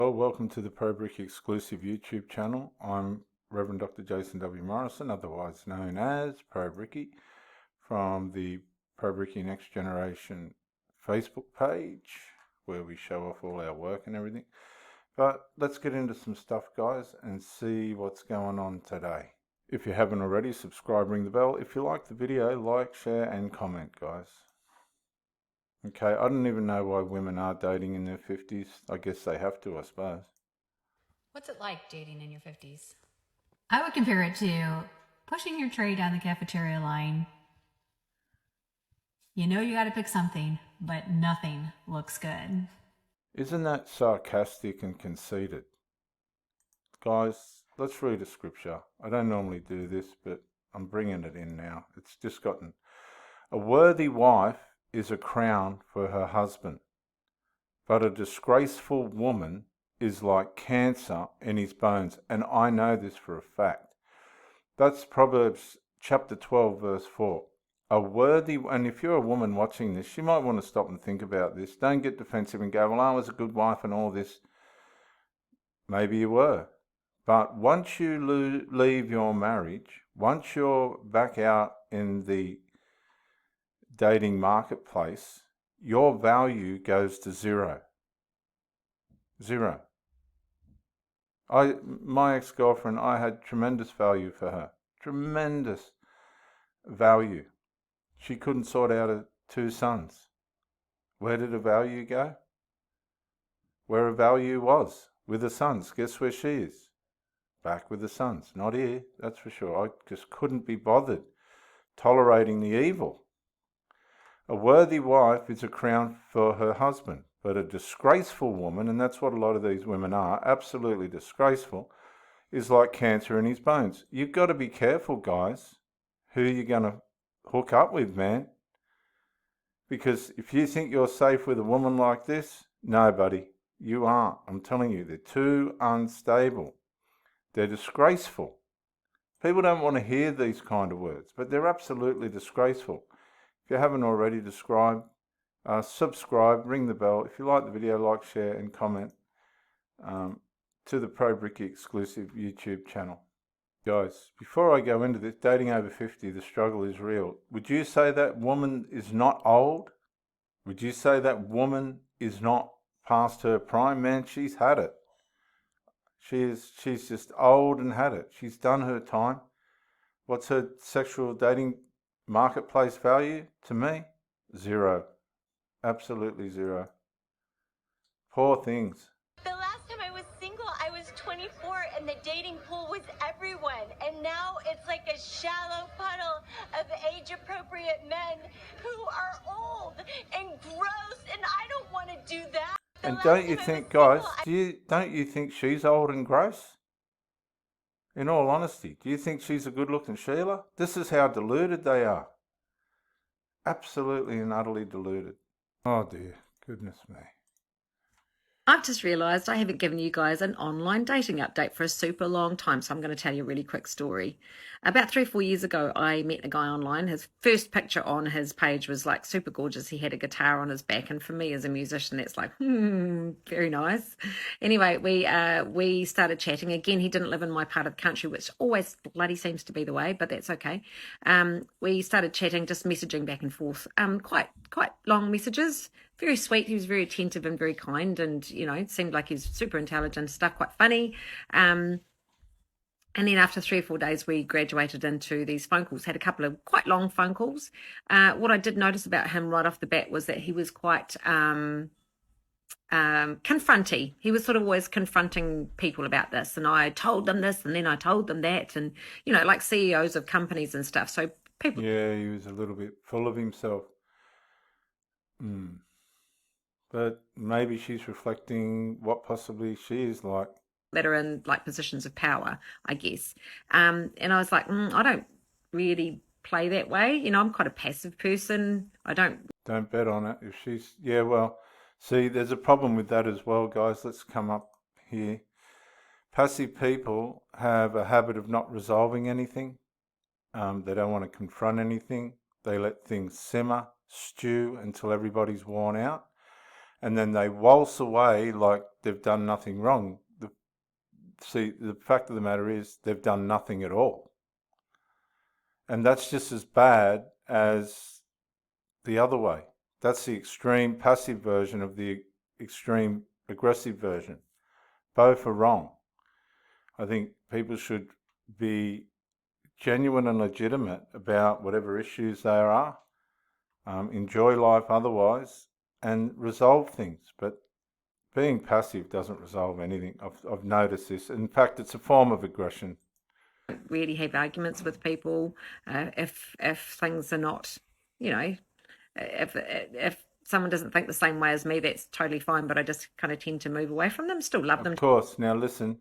Well, welcome to the ProBrick exclusive YouTube channel. I'm Reverend Dr. Jason W. Morrison, otherwise known as ProBricky, from the ProBricky Next Generation Facebook page, where we show off all our work and everything. But let's get into some stuff, guys, and see what's going on today. If you haven't already, subscribe, ring the bell. If you like the video, like, share, and comment, guys. Okay, I don't even know why women are dating in their 50s. I guess they have to, I suppose. What's it like dating in your 50s? I would compare it to pushing your tray down the cafeteria line. You know you got to pick something, but nothing looks good. Isn't that sarcastic and conceited? Guys, let's read a scripture. I don't normally do this, but I'm bringing it in now. It's just gotten... A worthy wife is a crown for her husband, but a disgraceful woman is like cancer in his bones. And I know this for a fact. That's Proverbs chapter 12, verse 4. A worthy, and if you're a woman watching this, you might want to stop and think about this. Don't get defensive and go, well, I was a good wife and all this. Maybe you were. But once you leave your marriage, once you're back out in the dating marketplace, your value goes to zero. Zero. My ex-girlfriend, I had tremendous value for her. Tremendous value. She couldn't sort out 2 sons. Where did her value go? Where her value was, with the sons. Guess where she is? Back with the sons. Not here, that's for sure. I just couldn't be bothered tolerating the evil. A worthy wife is a crown for her husband, but a disgraceful woman, and that's what a lot of these women are, absolutely disgraceful, is like cancer in his bones. You've got to be careful, guys, who you're going to hook up with, man. Because if you think you're safe with a woman like this, no, buddy, you aren't. I'm telling you, they're too unstable. They're disgraceful. People don't want to hear these kind of words, but they're absolutely disgraceful. If you haven't already, subscribe, ring the bell. If you like the video, like, share, and comment to the ProBricky exclusive YouTube channel. Guys, before I go into this, dating over 50, the struggle is real. Would you say that woman is not old? Would you say that woman is not past her prime? Man, she's had it. She's just old and had it. She's done her time. What's her sexual dating marketplace value? To me, zero. Absolutely zero. Poor things. The last time I was single, I was 24 and the dating pool was everyone. And now it's like a shallow puddle of age-appropriate men who are old and gross, and I don't want to do that. And don't you think, guys, don't you think she's old and gross? In all honesty, do you think she's a good-looking Sheila? This is how deluded they are. Absolutely and utterly deluded. Oh dear, goodness me. I've just realised I haven't given you guys an online dating update for a super long time, so I'm going to tell you a really quick story. About 3 or 4 years ago, I met a guy online. His first picture on his page was like super gorgeous. He had a guitar on his back, and for me as a musician, that's like, very nice. Anyway, we started chatting. Again, he didn't live in my part of the country, which always bloody seems to be the way, but that's okay. We started chatting, just messaging back and forth, quite long messages. Very sweet. He was very attentive and very kind, and it seemed like he's super intelligent and stuff, quite funny. And then after 3 or 4 days, we graduated into these phone calls, had a couple of quite long phone calls. What I did notice about him right off the bat was that he was quite confronty. He was sort of always confronting people about this, and I told them this, and then I told them that, and, like CEOs of companies and stuff. So people... Yeah, he was a little bit full of himself. But maybe she's reflecting what possibly she is like. That are in like positions of power, I guess. And I was like, I don't really play that way. I'm quite a passive person. I don't bet on it. If she's, yeah, well, see, there's a problem with that as well, guys. Let's come up here. Passive people have a habit of not resolving anything. They don't want to confront anything. They let things simmer, stew until everybody's worn out. and then they waltz away like they've done nothing wrong. The fact of the matter is they've done nothing at all. And that's just as bad as the other way. That's the extreme passive version of the extreme aggressive version. Both are wrong. I think people should be genuine and legitimate about whatever issues there are, enjoy life otherwise, and resolve things. But being passive doesn't resolve anything. I've noticed this. In fact, it's a form of aggression. Really have arguments with people if things are not, you know, if someone doesn't think the same way as me, that's totally fine. But I just kind of tend to move away from them. Still love them. Of course. Now listen,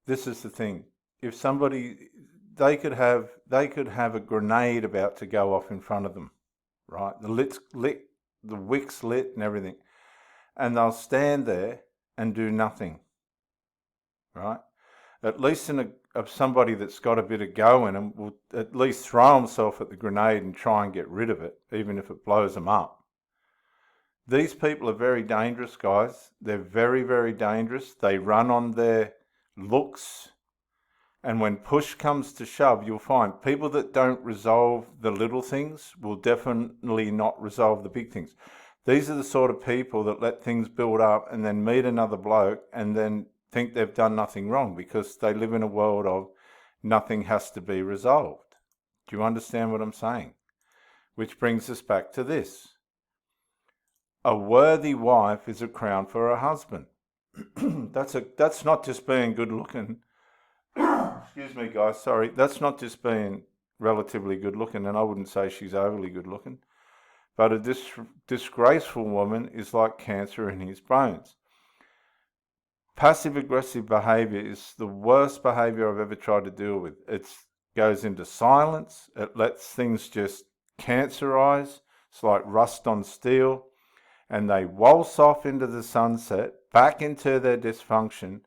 this is the thing. If somebody, they could have a grenade about to go off in front of them, right? The wick's lit and everything, and they'll stand there and do nothing, right? At least of somebody that's got a bit of go in them will at least throw himself at the grenade and try and get rid of it, even if it blows them up. These people are very dangerous, guys. They're very, very dangerous. They run on their looks. And when push comes to shove, you'll find people that don't resolve the little things will definitely not resolve the big things. These are the sort of people that let things build up and then meet another bloke and then think they've done nothing wrong because they live in a world of nothing has to be resolved. Do you understand what I'm saying? Which brings us back to this. A worthy wife is a crown for her husband. That's not just being good looking. Excuse me, guys, sorry. That's not just being relatively good looking, and I wouldn't say she's overly good looking. But a disgraceful woman is like cancer in his bones. Passive-aggressive behaviour is the worst behaviour I've ever tried to deal with. It goes into silence. It lets things just cancerize. It's like rust on steel. And they waltz off into the sunset, back into their dysfunction,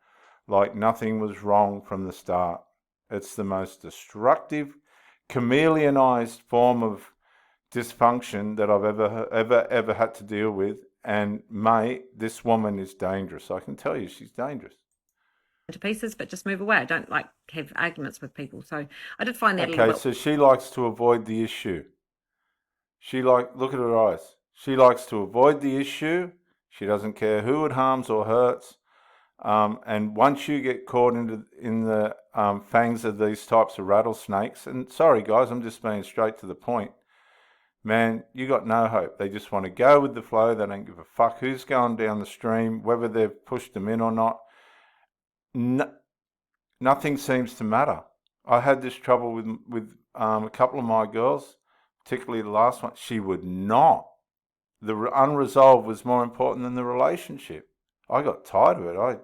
like nothing was wrong from the start. It's the most destructive, chameleonized form of dysfunction that I've ever had to deal with. And mate, this woman is dangerous. I can tell you she's dangerous. To pieces, but just move away. I don't like have arguments with people. So I did find that a Okay, little bit. so she likes to avoid the issue. Look at her eyes. She likes to avoid the issue. She doesn't care who it harms or hurts. And once you get caught in the fangs of these types of rattlesnakes, and sorry guys, I'm just being straight to the point, man, you got no hope. They just want to go with the flow. They don't give a fuck who's going down the stream, whether they've pushed them in or not. Nothing seems to matter. I had this trouble with a couple of my girls, particularly the last one. She would not. The unresolved was more important than the relationship. I got tired of it.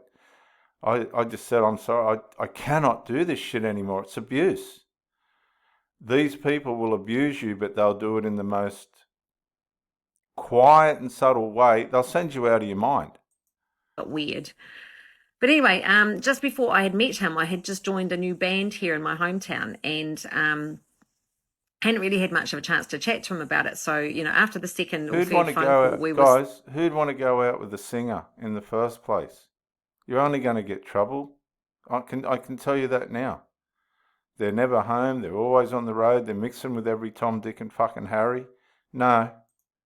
I just said, I'm sorry, I cannot do this shit anymore. It's abuse. These people will abuse you, but they'll do it in the most quiet and subtle way. They'll send you out of your mind. Weird. But anyway, just before I had met him, I had just joined a new band here in my hometown and hadn't really had much of a chance to chat to him about it. So, you know, after the second or third phone call, who'd want to go out with a singer in the first place? You're only going to get trouble. I can tell you that now. They're never home. They're always on the road. They're mixing with every Tom, Dick and fucking Harry. No.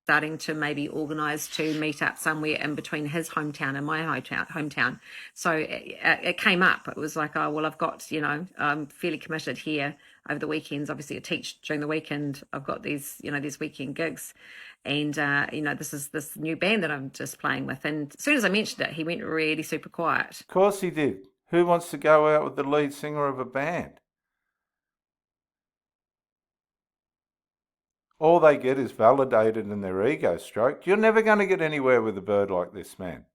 Starting to maybe organise to meet up somewhere in between his hometown and my hometown. So it came up. It was like, oh, well, I've got, you know, I'm fairly committed here over the weekends. Obviously, I teach during the weekend. I've got these, you know, these weekend gigs. And, you know, this is this new band that I'm just playing with. And as soon as I mentioned it, he went really super quiet. Of course he did. Who wants to go out with the lead singer of a band? All they get is validated and their ego stroked. You're never going to get anywhere with a bird like this, man.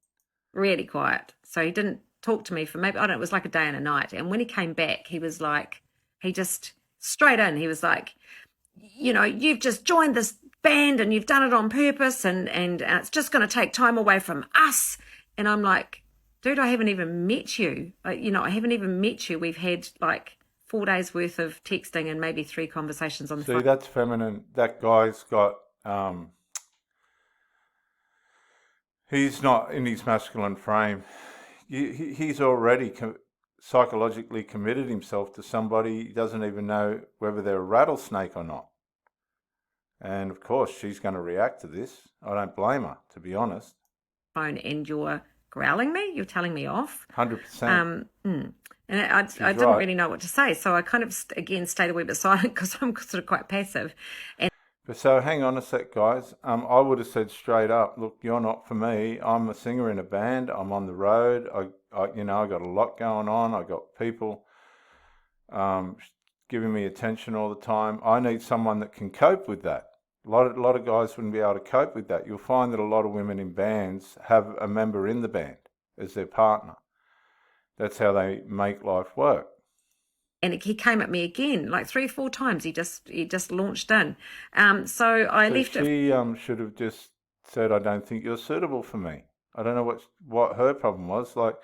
Really quiet. So he didn't talk to me for maybe, I don't know, it was like a day and a night. And when he came back, he was like, he just straight in, he was like, you know, you've just joined this band and you've done it on purpose and it's just going to take time away from us. And I'm like, dude, I haven't even met you. You know, I haven't even met you. We've had like 4 days worth of texting and maybe 3 conversations on the phone. See, that's feminine. That guy's got, He's not in his masculine frame. He's already psychologically committed himself to somebody. He doesn't even know whether they're a rattlesnake or not. And of course, she's going to react to this. I don't blame her, to be honest. phone and you're growling me, you're telling me off. 100%. And I didn't right. really know what to say. So I kind of, again, stayed a wee bit silent because I'm sort of quite passive. And So hang on a sec, guys. I would have said straight up, look, you're not for me. I'm a singer in a band. I'm on the road. I got a lot going on. I got people giving me attention all the time. I need someone that can cope with that. A lot of guys wouldn't be able to cope with that. You'll find that a lot of women in bands have a member in the band as their partner. That's how they make life work. And he came at me again, like 3 or 4 times. He just launched in. So I left it. She should have just said, I don't think you're suitable for me. I don't know what her problem was. Like,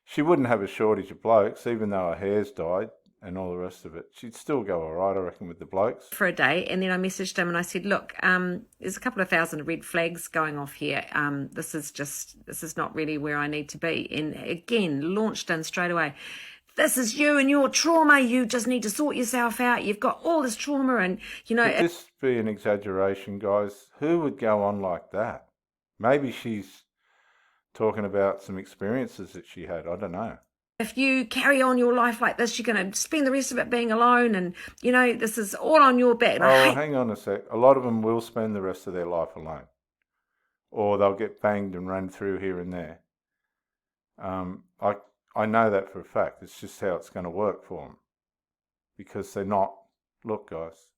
she wouldn't have a shortage of blokes, even though her hair's dyed and all the rest of it. She'd still go all right, I reckon, with the blokes. For a day, and then I messaged him and I said, look, there's a couple of thousand red flags going off here. This is not really where I need to be. And again, launched in straight away. This is you and your trauma. You just need to sort yourself out. You've got all this trauma, and Could this be an exaggeration, guys? Who would go on like that? Maybe she's talking about some experiences that she had. I don't know. If you carry on your life like this, you're going to spend the rest of it being alone, and this is all on your back. And hang on a sec. A lot of them will spend the rest of their life alone, or they'll get banged and run through here and there. I know that for a fact. It's just how it's going to work for them, because they're not. Look, guys,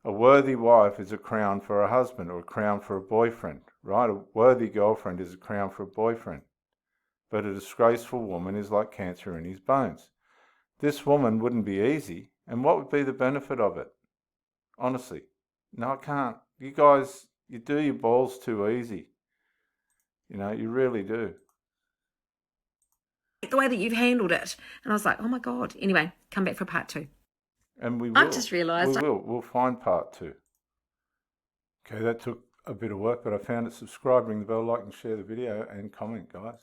a worthy wife is a crown for a husband, or a crown for a boyfriend, right? A worthy girlfriend is a crown for a boyfriend. But a disgraceful woman is like cancer in his bones. This woman wouldn't be easy, and what would be the benefit of it? Honestly, no, I can't. You guys, you do your balls too easy. You really do. The way that you've handled it. And I was like, oh my God. Anyway, come back for part 2. And we will. I've just realised. We'll find part 2. Okay, that took a bit of work, but I found it. Subscribe, ring the bell, like and share the video, and comment, guys.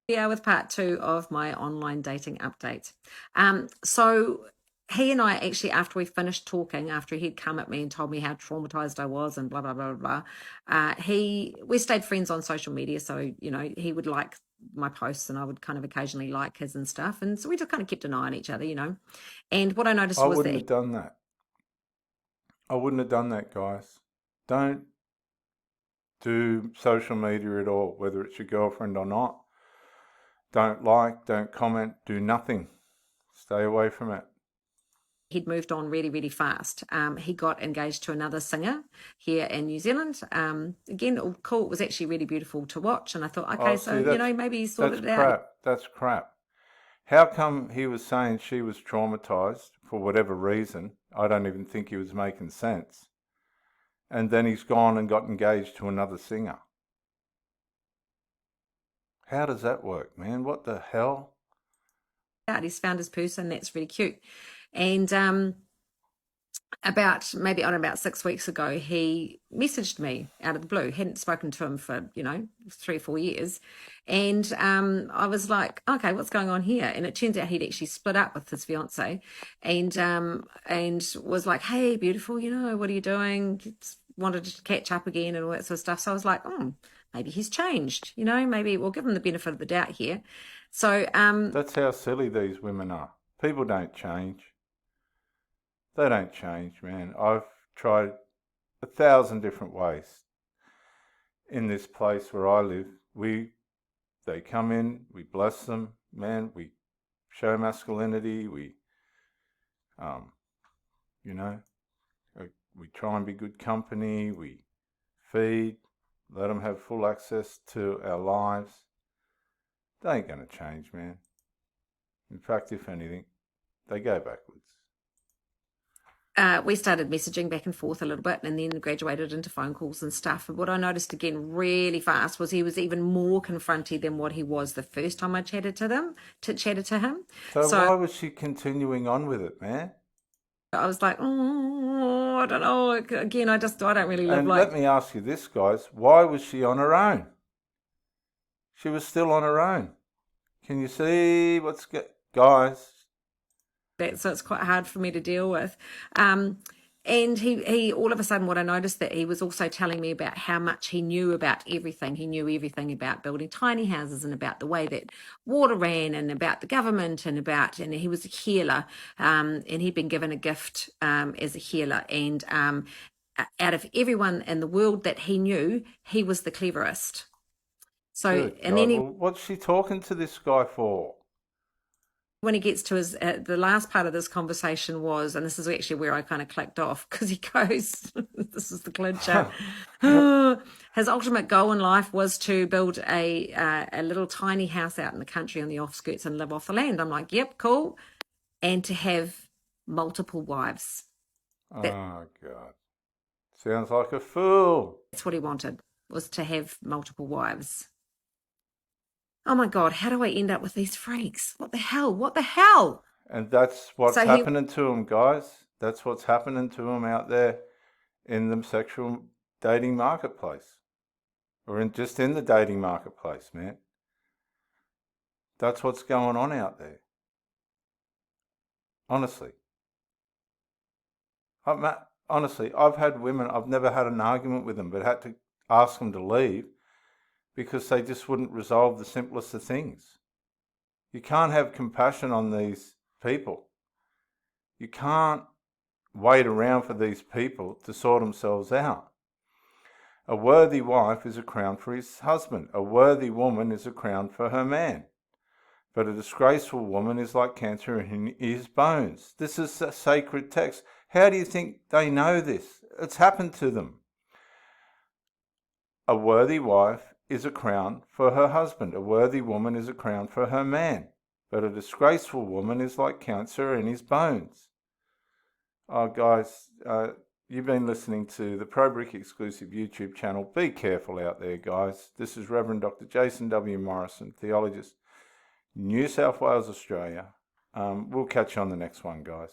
With part 2 of my online dating update. So he and I actually, after we finished talking, after he'd come at me and told me how traumatized I was and blah, blah, blah, blah, we stayed friends on social media. So, he would like my posts and I would kind of occasionally like his and stuff. And so we just kind of kept an eye on each other, And what I noticed was that... I wouldn't have done that. I wouldn't have done that, guys. Don't do social media at all, whether it's your girlfriend or not. Don't like, don't comment, do nothing. Stay away from it. He'd moved on really, really fast. He got engaged to another singer here in New Zealand. Again, cool. It was actually really beautiful to watch. And I thought, okay, maybe he sorted it out. That's crap. How come he was saying she was traumatized for whatever reason? I don't even think he was making sense. And then he's gone and got engaged to another singer. How does that work, man? What the hell? He's found his person. That's really cute. And about 6 weeks ago, he messaged me out of the blue. Hadn't spoken to him for 3 or 4 years, and I was like, okay, what's going on here? And it turns out he'd actually split up with his fiance, and was like, hey, beautiful, what are you doing? Wanted to catch up again and all that sort of stuff. So I was like, maybe he's changed. Maybe we'll give him the benefit of the doubt here. So that's how silly these women are. People don't change. They don't change, man. I've tried 1,000 different ways. In this place where I live, they come in, we bless them, man. We show masculinity. We try and be good company. We feed, let them have full access to our lives. They ain't going to change, man. In fact, if anything, they go backwards. We started messaging back and forth a little bit, and then graduated into phone calls and stuff. And what I noticed again really fast was he was even more confronty than what he was the first time I chatted to him. So why was she continuing on with it, man? I was like, oh, I don't know. Again, I don't really live And like. let me ask you this, guys. Why was she on her own? She was still on her own. Can you see what's... Guys, That, so it's quite hard for me to deal with. And he all of a sudden, what I noticed that he was also telling me about how much he knew about everything. He knew everything about building tiny houses and about the way that water ran and about the government and he was a healer. And he'd been given a gift as a healer. And out of everyone in the world that he knew, he was the cleverest. So, good and God. then Well, what's she talking to this guy for? when he gets to his the last part of this conversation was, and this is actually where I kind of clicked off, because he goes, this is the clincher. His ultimate goal in life was to build a little tiny house out in the country on the offskirts and live off the land. I'm like, yep, cool. And to have multiple wives. Oh, God. Sounds like a fool. That's what he wanted, was to have multiple wives. Oh my God, how do I end up with these freaks? What the hell? What the hell? And that's what's So happening to them, guys. That's what's happening to them out there in the sexual dating marketplace. Or just in the dating marketplace, man. That's what's going on out there. Honestly. Honestly, I've had women, I've never had an argument with them, but had to ask them to leave because they just wouldn't resolve the simplest of things. You can't have compassion on these people. You can't wait around for these people to sort themselves out. A worthy wife is a crown for his husband. A worthy woman is a crown for her man. But a disgraceful woman is like cancer in his bones. This is a sacred text. How do you think they know this? It's happened to them. A worthy wife is a crown for her husband. A worthy woman is a crown for her man. But a disgraceful woman is like cancer in his bones. Oh, guys, you've been listening to the ProBrick exclusive YouTube channel. Be careful out there, guys. This is Reverend Dr. Jason W. Morrison, theologist, New South Wales, Australia. We'll catch you on the next one, guys.